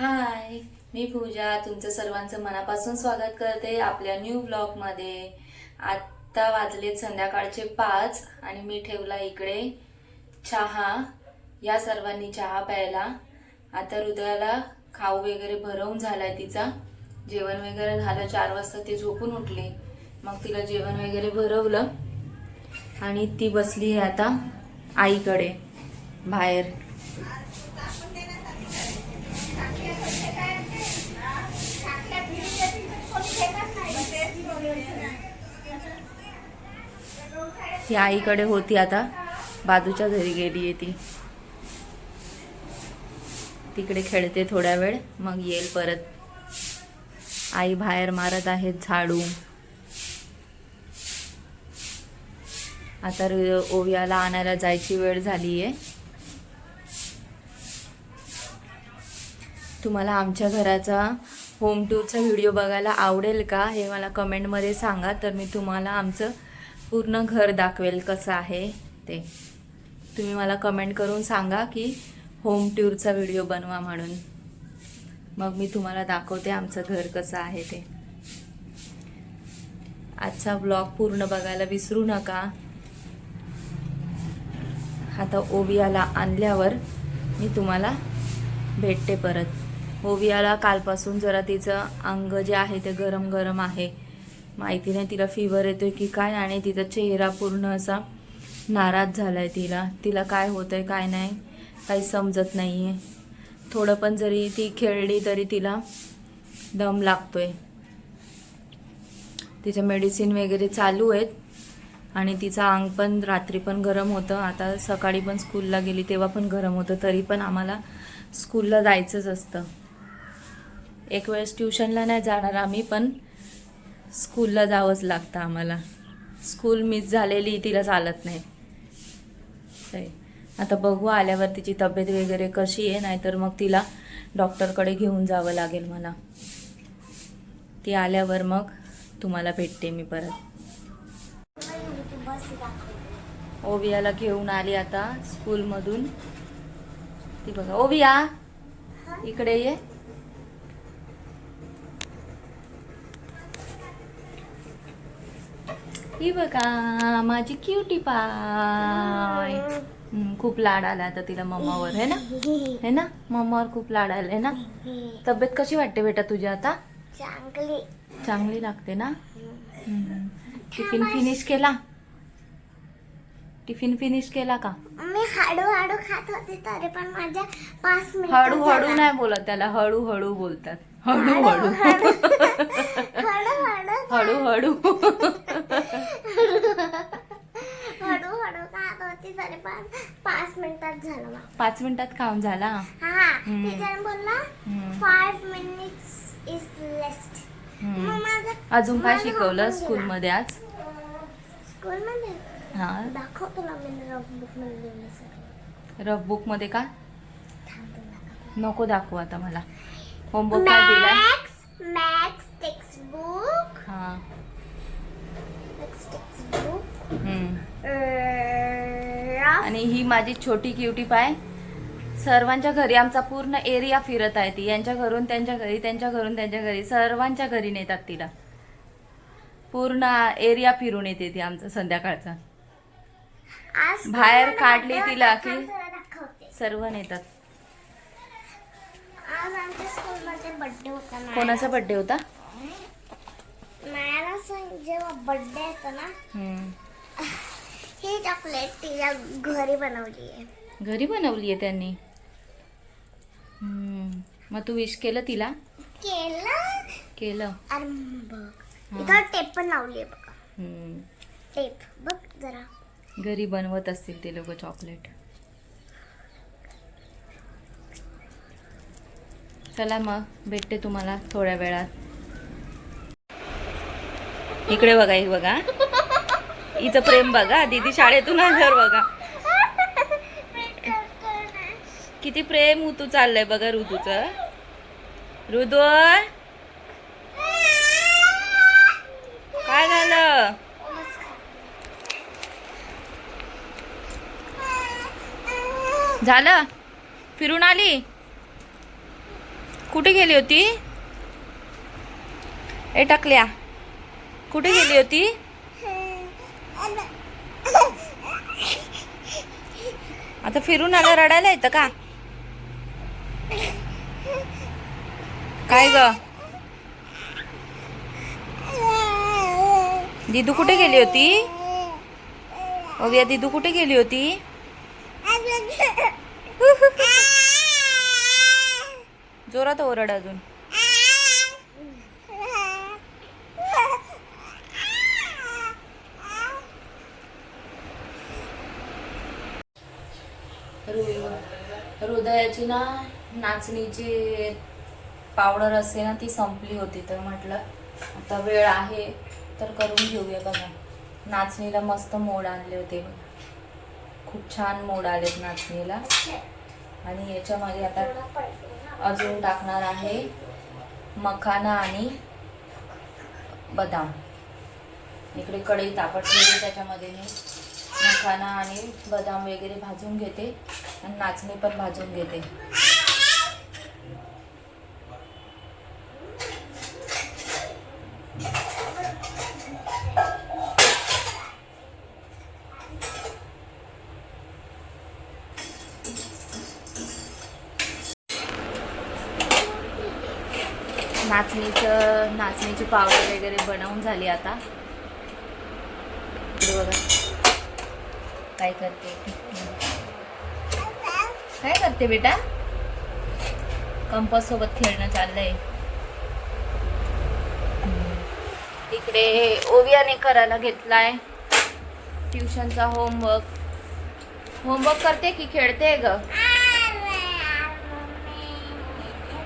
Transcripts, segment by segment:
हाय, मी पूजा तुमचं सर्वांचं मनापासून स्वागत करते आपल्या न्यू ब्लॉगमध्ये। आता वाजलेत संध्याकाळचे 5 आणि मी ठेवला इकडे चहा। या सर्वांनी चहा प्यायला। आता हृदयाला खाऊ वगैरे भरवून झालाय तिचा। जेवण वगैरे झालं, 4 वाजता ती झोपून उठली, मग तिला जेवण वगैरे भरवलं आणि ती बसली आहे आता आईकडे बाहेर। ती आईकडे होती, आता बाजूच्या घरी गेली आहे ती। तिकडे खेळते थोड्या वेळ, मग येईल परत। आई बाहेर मारत आहेत झाडू। आता ओवियाला आणायला जायची वेळ झाली आहे। तुम्हाला आमच्या घराचा होम टूरचा व्हिडिओ बघायला आवडेल का हे मला कमेंटमध्ये सांगा, तर मी तुम्हाला आमचं पूर्ण घर दाखवेल कसं आहे ते। तुम्ही मला कमेंट करून सांगा की होम टूरचा व्हिडिओ बनवा म्हणून, मग मी तुम्हाला दाखवते आमचं घर कसं आहे ते। आजचा ब्लॉग पूर्ण बघायला विसरू नका। आता ओवियाला आणल्यावर मी तुम्हाला भेटते परत। ओवियाला कालपासून जरा तिचं अंग जे आहे ते गरम गरम आहे, माहिती नाही तिला फीवर येतोय की काय, आणि तिचा चेहरा पूर्ण असा नाराज झालाय। तिला काय होतंय काय नाही काही समजत नाहीये। थोडं पण जरी ती खेळली तरी तिला दम लागतोय। तिचे मेडिसिन वगैरे चालू आहेत आणि तिचं अंग पण रात्री पण गरम होतं। आता सकाळी पण स्कूलला गेली तेव्हा पण गरम होतं, तरी पण आम्हाला स्कूलला जायचंच असतं। एक वेळेस ट्युशनला नाही जाणार आम्ही, पण स्कूलला जावंच लागतं आम्हाला। स्कूल मिस झालेली तिला चालत नाही। आता बघू आल्यावर तिची तब्येत वगैरे कशी आहे, नाहीतर मग तिला डॉक्टरकडे घेऊन जावं लागेल मला। ती आल्यावर मग तुम्हाला भेटते मी परत। ओवियाला घेऊन आली आता स्कूलमधून। ती बघा, ओविया इकडे ये। ही बघा माझी क्यूटी पाय। खूप लाड आला आता तिला मम्मावर, है ना? है ना, मम्मावर खूप लाड आलाय ना। तब्येत कशी वाटते बेटा तुझी आता? चांगली चांगली लागते ना। टिफिन फिनिश केला? टिफिन फिनिश केला का? मी हळूहळू खात होते तरी पण माझ्या 5 मिनिट हळूहळू नाही बोलत, त्याला हळूहळू बोलतात। हळूहळू हळूहळू हळूहळू खात होती तरी पण 5 मिनिटात झालं। 5 मिनिटात खाऊन झाला। हा, टीचर बोलला 5 मिनिट्स इज लेस्ट। अजून काय शिकवलं स्कूलमध्ये आज? स्कूलमध्ये हा, दाखव तुला मी रफ बुक मध्ये लिहिलं। रफ बुक मध्ये का? नको दाखवू आता मला। होमवर्क काय दिला? Maths text book. हा, टेक्स्ट बुक। आणि ही माझी छोटी क्यूटी पाय सर्वांच्या घरी, आमचा पूर्ण एरिया फिरत आहे ती। यांच्या घरून त्यांच्या घरी, त्यांच्या घरून त्यांच्या घरी, सर्वांच्या घरी नेतात तिला। पूर्ण एरिया फिरून येते ती आमचा संध्याकाळचा। बाहेर काढली तिला की सर्व नेतात। आज आमच्या स्कूलमध्ये बर्थडे होता ना। कोणाचा बर्थडे होता? मला जेव्हा बर्थडे होता ना, ही चॉकलेट तिच्या घरी बनवली आहे। घरी बनवली आहे त्यांनी? मग तू विश केलं तिला? केलं। अरे बघ इथं टेप पण लावली आहे बघा। टेप बघ जरा। घरी बनवत असतील ते लोक चॉकलेट। चला मग भेटते तुम्हाला थोड्या वेळात। इकडे बघा, हे बघा हिचं प्रेम बघा। दीदी शाळेतून आल्यावर बघा किती प्रेम ऋतू चाललंय बघा ऋतूचं। ऋतू काय झालं? झालं? फिरून आली? कुठे गेली होती? ए टाकल्या, कुठे गेली होती? आता फिरून आला, रडायला येतं का? काय ग? दीदू कुठे गेली होती? ओविया, दीदू कुठे गेली होती? जोरात ओरड अजून. हृदयाची ना नाचणीची पावडर असते ना, ती संपली होती, तर म्हटलं आता वेळ आहे तर करून घेऊया. बघा, नाचणीला मस्त मोड आणले होते, खूप छान मोड आलेत नाचणीला. आणि याच्यामध्ये आता अजून टाकणार आहे मखाना आणि बदाम. इकडे कढई तापत ठेवली, त्याच्यामध्ये मी मखाना आणि बदाम वगैरे भाजून घेते आणि नाचणी पण भाजून घेते. नाचणीची पावडर वगैरे बनवून झाली. आता इकडे बघा काय करते बेटा? कंपास सोबत खेळणं चाललंय. इकडे ओवियाने करायला घेतलाय ट्युशनचा होमवर्क करते की खेळते ग?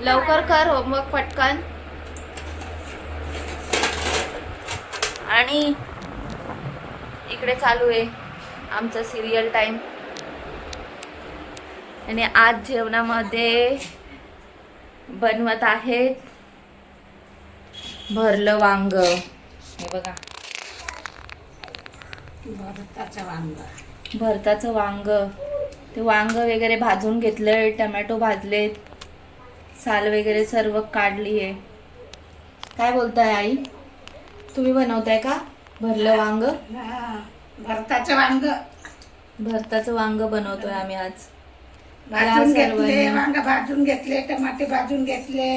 लवकर कर होमवर्क पटकन. आणि इकडे चालू आहे आमचं सिरियल टाइम. आणि आज जेवणामध्ये बनवत आहेत भरलं वांग. हे बघा, भरताचं वांग. ते वांग वगैरे भाजून घेतलंय, टमॅटो भाजलेत, साल वगैरे सर्व काढली आहे. काय बोलताय आई? तुम्ही बनवताय का भरलं वांग? भरताचं वांग बनवतोय आम्ही आज. वांग भाजून घेतले, टमाटे भाजून घेतले.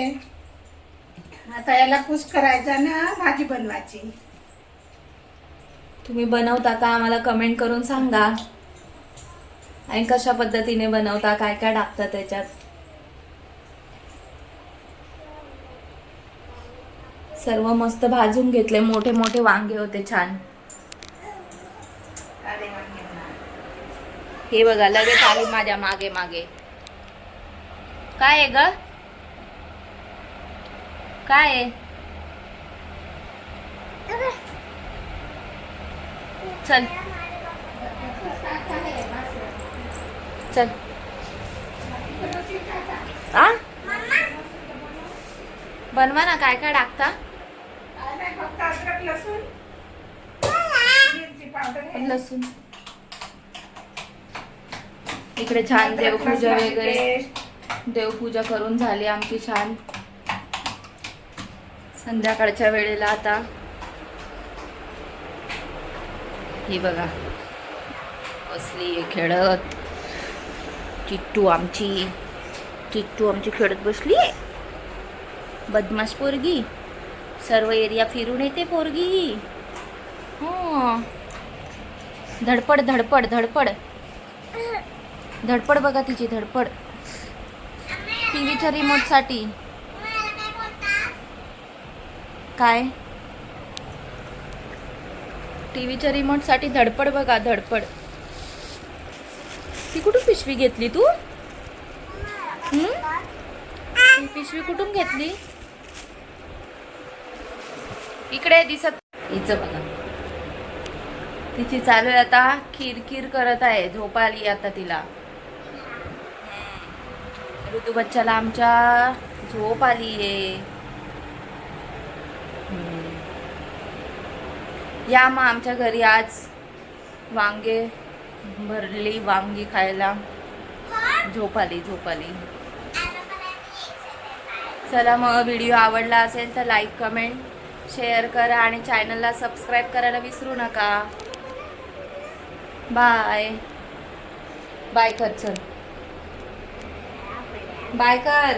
आता याला कुस करायचा ना, भाजी बनवायची. तुम्ही बनवता का? आम्हाला कमेंट करून सांगा. आणि कशा पद्धतीने बनवता, काय काय टाकता त्याच्यात. सर्व मस्त भाजून घेतले. मोठे मोठे वांगे होते, छान. हे बघा, लगेच आली माझ्या मागे मागे. काय आहे ग? काय आहे? चल चल. आ बनवा ना, काय काय टाकता? लसूण. इकडे छान देवपूजा वगैरे, देवपूजा करून झाली आमची छान संध्याकाळच्या वेळेला. आता ही बघा बसली खेळत. चिट्टू आमची खेळत बसली आहे. बदमाश पोरगी, सर्व एरिया फिरून येते पोरगी. हो, धडपड धडपड धडपड धडपड. बघा तिची धडपड टीव्हीच्या रिमोट साठी. काय? टीव्हीच्या रिमोट साठी धडपड. बघा धडपड. ती कुठून पिशवी घेतली तू? ही पिशवी कुठून घेतली? इकडे दिसत. हिचं बघा, तिची चालू आहे आता खीर करत आहे. झोप आली आता तिला. ऋतू बच्चाला आमच्या झोप आली आहे. या मग आमच्या घरी आज वांगे भरली वांगी खायला. झोप आली. चला मग, व्हिडिओ आवडला असेल तर लाईक कमेंट शेअर करा आणि चॅनलला सबस्क्राईब करायला विसरू नका. बाय बाय कर, चल बाय कर.